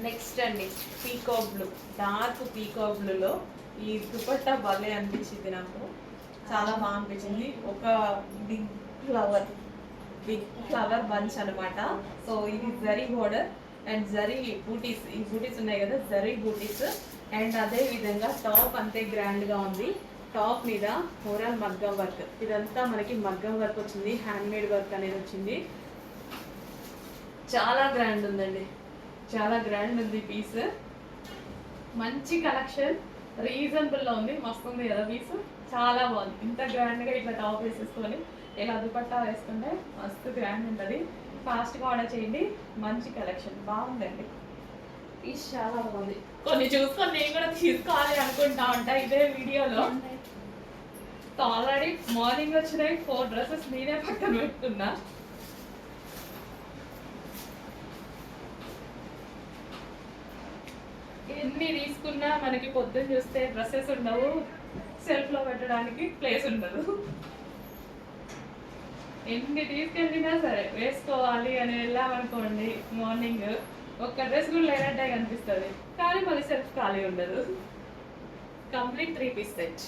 Next అండి peacock blue, dark peacock బ్లూలో ఈ దుపట్టా భలే అనిపించింది నాకు, చాలా బాగా అనిపించింది. ఒక బిగ్ ఫ్లవర్ బంచ్ అనమాట. సో ఇది జరీ బోర్డర్ అండ్ జరీ బూటీస్, ఈ బూటీస్ ఉన్నాయి కదా జరీ బూటీస్. అండ్ అదే విధంగా టాప్ అంతే గ్రాండ్గా ఉంది. టాప్ మీద ఓవరాల్ మగ్గం వర్క్, ఇదంతా మనకి మగ్గం వర్క్ వచ్చింది, హ్యాండ్ మేడ్ వర్క్ అనేది వచ్చింది. చాలా గ్రాండ్ ఉందండి, చాలా గ్రాండ్ ఉంది పీస్. మంచి కలెక్షన్, రీజనబుల్లో ఉంది, మస్తు ఉంది కదా పీస్, చాలా బాగుంది. ఇంత గ్రాండ్గా ఇట్లా టాప్ వేసేసుకొని ఇలా దుపట్టా వేసుకుంటే మస్తు గ్రాండ్ ఉంటుంది. ఫాస్ట్గా ఆర్డర్ చేయండి, మంచి కలెక్షన్ బాగుందండి. పీస్ చాలా బాగుంది. కొన్ని చూసుకొని నేను కూడా తీసుకోవాలి అనుకుంటా ఉంటా ఇదే వీడియోలో. ఆల్రెడీ మార్నింగ్ వచ్చినాయి 4 డ్రెస్సెస్ నేనే పక్కన పెట్టుకున్నా. ఎన్ని తీసుకున్నా మనకి పొద్దున్న చూస్తే డ్రెస్సెస్ ఉండవు, సెల్ఫ్లో పెట్టడానికి ప్లేస్ ఉండదు. ఎన్ని తీసుకెళ్ళినా సరే వేసుకోవాలి అని వెళ్ళామనుకోండి మార్నింగ్, ఒక్క డ్రెస్ కూడా లేనట్టే కనిపిస్తుంది, కానీ మళ్ళీ సెల్ఫ్ ఖాళీ ఉండదు. Complete 3 piece set.